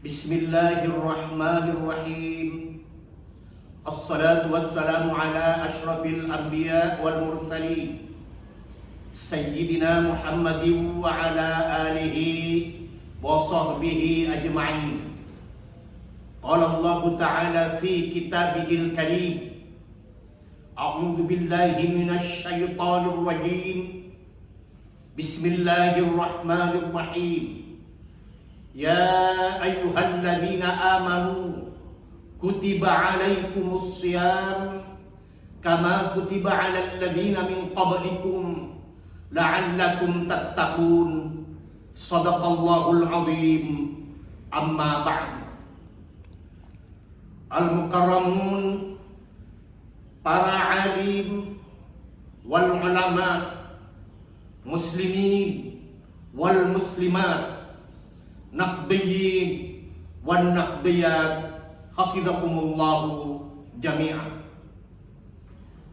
Bismillahirrahmanirrahim. Assalatu wassalamu ala ashrafil anbiya wal mursalin Sayyidina Muhammadin wa ala alihi wa sahbihi ajma'in. Qala Allah Ta'ala fi kitabihil karim, A'udzu billahi minasy syaithanir rajim. Bismillahirrahmanirrahim. Ya ayyuhalladzina amanu kutiba alaikumus syiyam kama kutiba alal ladzina min qablikum la'allakum tattaqun. Shadaqallahul azim. Amma ba'd. Al-mukarramun, para alim wal ulama, muslimin wal muslimat, naqdiyin wan naqdiyat, hafizakumullahu jami'an.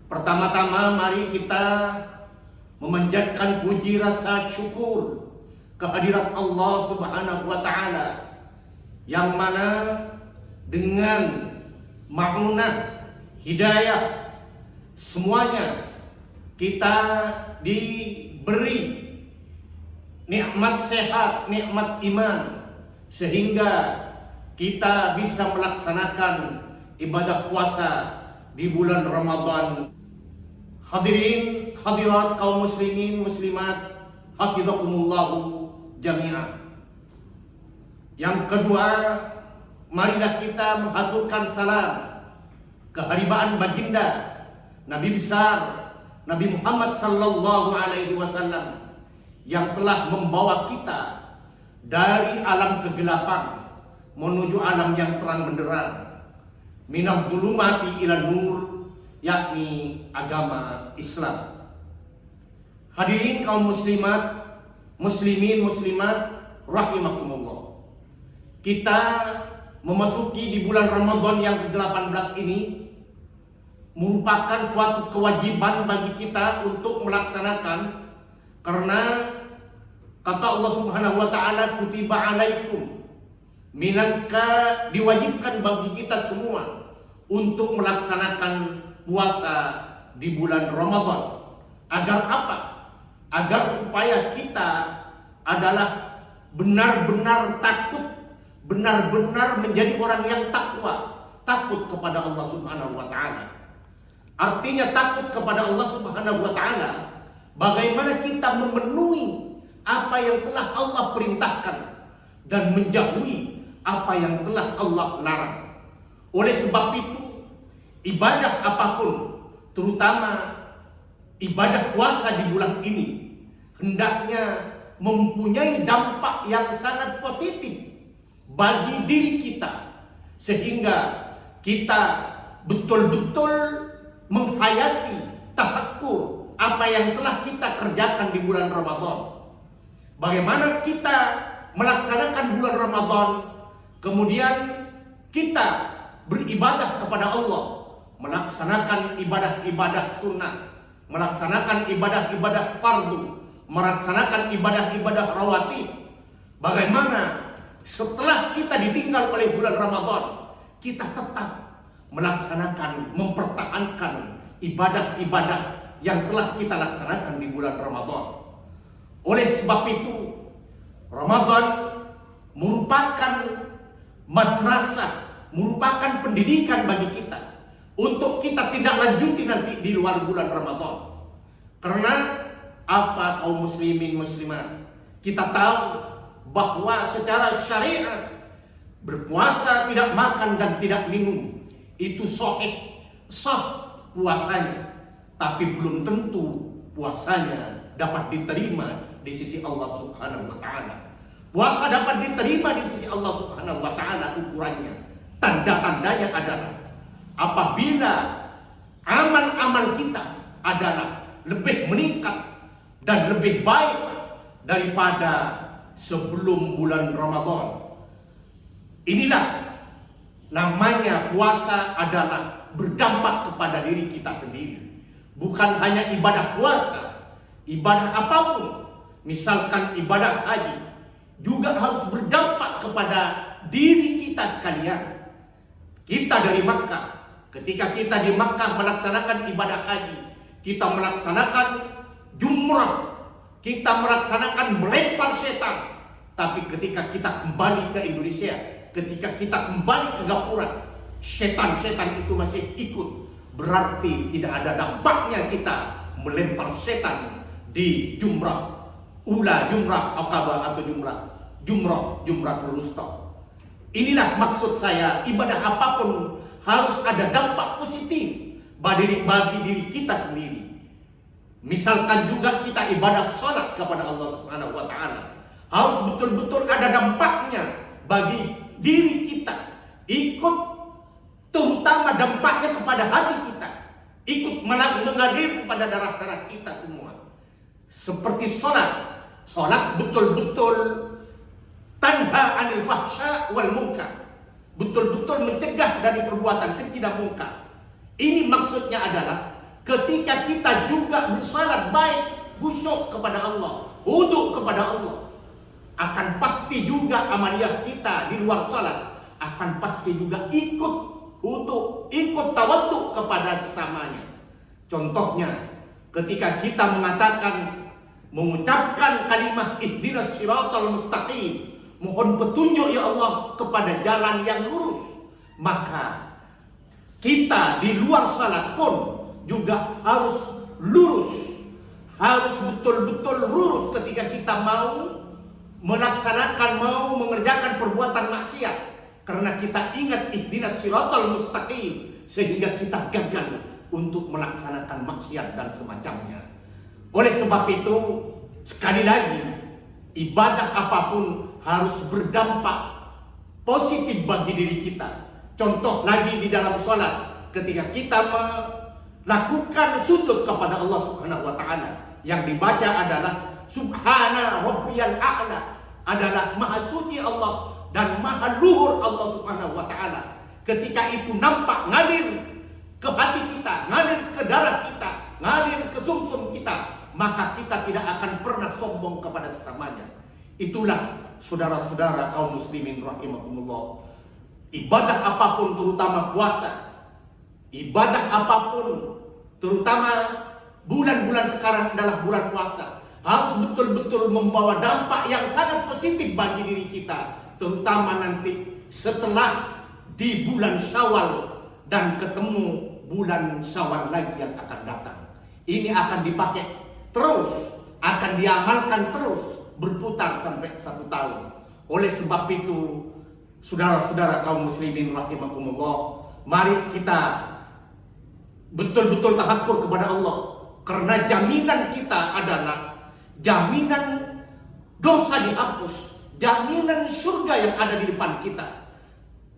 Pertama-tama mari kita memanjatkan puji rasa syukur kehadirat Allah Subhanahu wa Ta'ala, yang mana dengan ma'unah hidayah semuanya kita diberi nikmat sehat, nikmat iman, sehingga kita bisa melaksanakan ibadah puasa di bulan Ramadan. Hadirin hadirat kaum muslimin muslimat, hafizakumullahu jami'an. Yang kedua, marilah kita mengaturkan salam keharibaan baginda Nabi besar Nabi Muhammad sallallahu alaihi wasallam, yang telah membawa kita dari alam kegelapan menuju alam yang terang benderang, minal dzulumati ila nur, yakni agama Islam. Hadirin kaum muslimat, muslimin muslimat, rahimakumullah. Kita memasuki di bulan Ramadan yang ke-18 ini merupakan suatu kewajiban bagi kita untuk melaksanakan, karena kata Allah Subhanahu wa Ta'ala, kutiba alaikum, minangka diwajibkan bagi kita semua untuk melaksanakan puasa di bulan Ramadan. Agar apa? Agar supaya kita adalah benar-benar takut, benar-benar menjadi orang yang takwa, takut kepada Allah Subhanahu wa Ta'ala. Artinya takut kepada Allah Subhanahu wa Ta'ala, bagaimana kita memenuhi apa yang telah Allah perintahkan dan menjauhi apa yang telah Allah larang. Oleh sebab itu, ibadah apapun, terutama ibadah puasa di bulan ini, hendaknya mempunyai dampak yang sangat positif bagi diri kita, sehingga kita betul-betul menghayati, tafakkur apa yang telah kita kerjakan di bulan Ramadan. Bagaimana kita melaksanakan bulan Ramadan, kemudian kita beribadah kepada Allah, melaksanakan ibadah-ibadah sunnah, melaksanakan ibadah-ibadah fardu, melaksanakan ibadah-ibadah rawatib. Bagaimana setelah kita ditinggal oleh bulan Ramadan, kita tetap melaksanakan, mempertahankan ibadah-ibadah yang telah kita laksanakan di bulan Ramadan. Oleh sebab itu, Ramadan merupakan madrasah, merupakan pendidikan bagi kita untuk kita tidak lanjuti nanti di luar bulan Ramadan. Karena apa, kaum muslimin muslimat? Kita tahu bahwa secara syariat berpuasa, tidak makan dan tidak minum, itu sahih, sah puasanya, tapi belum tentu puasanya dapat diterima di sisi Allah Subhanahu wa Ta'ala. Puasa dapat diterima di sisi Allah Subhanahu wa Ta'ala, ukurannya, tanda-tandanya adalah apabila amal-amal kita adalah lebih meningkat dan lebih baik daripada sebelum bulan Ramadan. Inilah namanya puasa adalah berdampak kepada diri kita sendiri. Bukan hanya ibadah puasa, ibadah apapun, misalkan ibadah haji, juga harus berdampak kepada diri kita sekalian. Kita dari Makkah, ketika kita di Makkah melaksanakan ibadah haji, kita melaksanakan jumrah, kita melaksanakan melempar setan. Tapi ketika kita kembali ke Indonesia, ketika kita kembali ke Gapura, setan-setan itu masih ikut. Berarti tidak ada dampaknya kita melempar setan di jumrah ula, jumrah akabah, atau jumrah wusta. Inilah maksud saya, ibadah apapun harus ada dampak positif bagi diri kita sendiri. Misalkan juga kita ibadah salat kepada Allah Subhanahu wa taala, harus betul-betul ada dampaknya bagi diri kita. Ikut, terutama dampaknya kepada hati kita, ikut mengalir kepada darah-darah kita semua. Seperti salat betul-betul tanha anil fahsya wal munkar, betul-betul mencegah dari perbuatan keji dan munkar. Ini maksudnya adalah ketika kita juga bersalat baik, khusyuk kepada Allah, wudhu kepada Allah, akan pasti juga amaliyah kita di luar salat akan pasti juga ikut wudhu, ikut tawadhu kepada sesamanya. Contohnya ketika kita mengucapkan kalimat ihdinas siratal mustaqim, mohon petunjuk ya Allah kepada jalan yang lurus, maka kita di luar salat pun juga harus lurus, harus betul-betul lurus ketika kita mau mengerjakan perbuatan maksiat, karena kita ingat ihdinas siratal mustaqim, sehingga kita gagal untuk melaksanakan maksiat dan semacamnya. Oleh sebab itu, sekali lagi, ibadah apapun harus berdampak positif bagi diri kita. Contoh lagi di dalam sholat, ketika kita melakukan sujud kepada Allah Subhanahu wa taala, yang dibaca adalah Subhana Rabbiyal A'la, adalah maha suci Allah dan maha luhur Allah Subhanahu wa taala. Ketika itu nampak ngalir ke hati kita, ngalir ke darah kita, ngalir ke sumsum kita, maka kita tidak akan pernah sombong kepada sesamanya. Itulah saudara-saudara kaum muslimin rahimakumullah, ibadah apapun, terutama puasa, ibadah apapun, terutama bulan-bulan sekarang adalah bulan puasa, harus betul-betul membawa dampak yang sangat positif bagi diri kita, terutama nanti setelah di bulan Syawal dan ketemu bulan Syawal lagi yang akan datang. Ini akan dipakai terus, akan diamalkan terus, berputar sampai 1 tahun. Oleh sebab itu, saudara-saudara kaum muslimin rahimakumullah, mari kita betul-betul tafakkur kepada Allah, karena jaminan kita adalah jaminan dosa dihapus, jaminan surga yang ada di depan kita.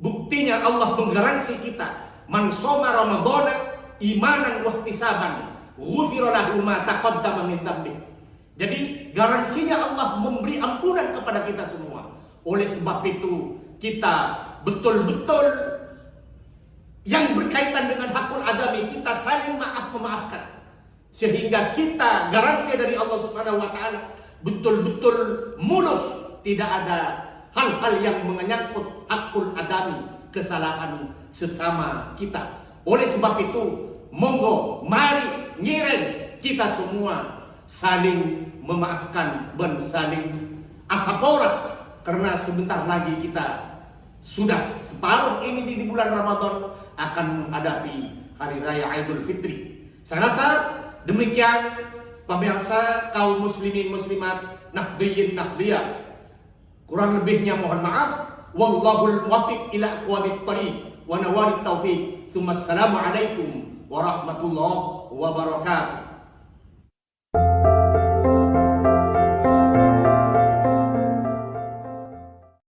Buktinya Allah menggaransi kita, man shoma ramadhana imanan wa ihtisaban ghufira lahu ma taqaddama min dhanbi. Jadi garansinya Allah memberi ampunan kepada kita semua. Oleh sebab itu, kita betul-betul yang berkaitan dengan hakul adami, kita saling memaafkan, sehingga kita garansi dari Allah Subhanahu wa taala betul-betul mulus, tidak ada hal-hal yang menyangkut hakul adami, kesalahan sesama kita. Oleh sebab itu, monggo mari ngiren kita semua saling memaafkan dan saling asapora, karena sebentar lagi kita sudah separuh ini di bulan Ramadan akan menghadapi hari raya Idul Fitri. Saya rasa demikian pemirsa kaum muslimin muslimat, nahdliyin nahdliyah. Kurang lebihnya mohon maaf. Wallahul muwaffiq ila aqwamit thariq wa nawarit taufiq. Assalamualaikum warahmatullahi wabarakatuh.